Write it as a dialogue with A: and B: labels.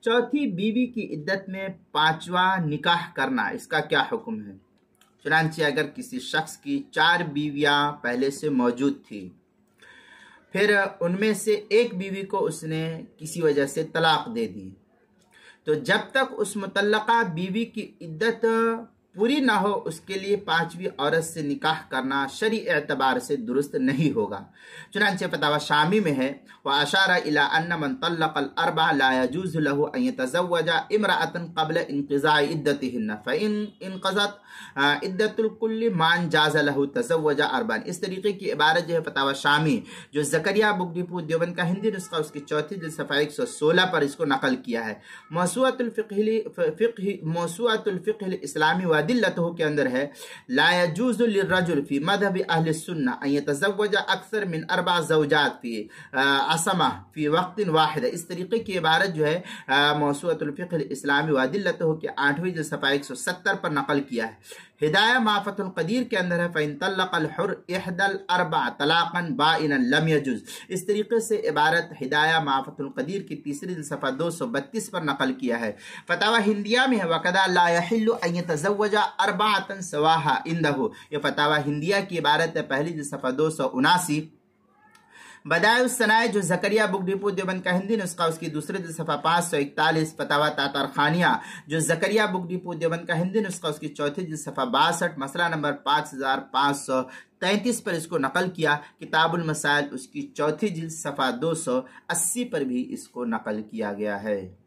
A: चौथी बीवी की इद्दत में पांचवा निकाह करना, इसका क्या हुक्म है? चुनांचे अगर किसी शख्स की 4 बीवियां पहले से मौजूद थी, फिर उनमें से एक बीवी को उसने किसी वजह से तलाक दे दी, तो जब तक उस मुतल्लका बीवी की इद्दत पूरी ना हो उसके लिए 5वीं औरत से निकाह करना शरई एतबार से दुरुस्त नहीं होगा। चुनांचे फतावा शामी में है, व अशारा इला अन्न मन तल्लक़ल अर्बा ला यजूज़ लहु अन यतज़व्वजा इम्रअतन क़ब्ल इंक़िज़ाइ इद्दतिहिन्न फ़इन इंक़ज़त इद्दतुल कुल्ली मान जाज़ लहु तज़व्वजा अर्बान। इस तरीके की इबारत जो है फतावा शामी, जो ज़करिया बुगडीपुर देवबंद का हिंदी नुस्खा उसकी चौथी जिल्द सफ़ा 116 पर इसको नकल किया है। मौसूअतुल फ़िक़्ह इस्लामी व अदिल्लतुहु के अंदर है, ला यजूज़ु लिर्रजुल फ़ी मज़हबि अहलि सुन्ना अन यतज़व्वजा अक्सर मिन 4 ज़ौजात फ़ी असमा फ़ी वक़्तिन वाहिद। इस तरीके की इबारत जो है मौसूअतुल फ़िक़्ह इस्लामी व अदिल्लतुहु के 8वीं जिल्द सफ़ा 170 पर नकल किया है। हिदाया माफ़तुल क़दीर के अंदर है, फ़इन तल्लक़ल हुर इहदल अर्बा तलाक़न बाइनन लम यजुज़। इस तरीके से इबारत हिदाया माफ़तुल क़दीर की 3री जिल्द सफ़ा 232 पर नकल किया है। फतावा हिंदिया में है, वक़दा ला यहिल्लु अन यतज़व्वजा अर्बअतन सवाहा इंदहु। ये फतावा हिंदिया की इबारत है, पहली जिल्द सफ़ा 279। बदाउस सनाए जो ज़करिया बुगडीपुर देवबंद का हिंदी नुस्खा उसकी दूसरे जिल्द सफ़ा 541। फतावा तातर खानिया जो ज़करिया बुगडीपुर देवबंद का हिंदी नुस्खा उसकी चौथी जिल्द सफ़ा 62 मसला नंबर 5533 पर इसको नकल किया। किताबुल मसाइल उसकी चौथी जिल्द सफ़ा 280 पर भी इसको नकल किया गया है।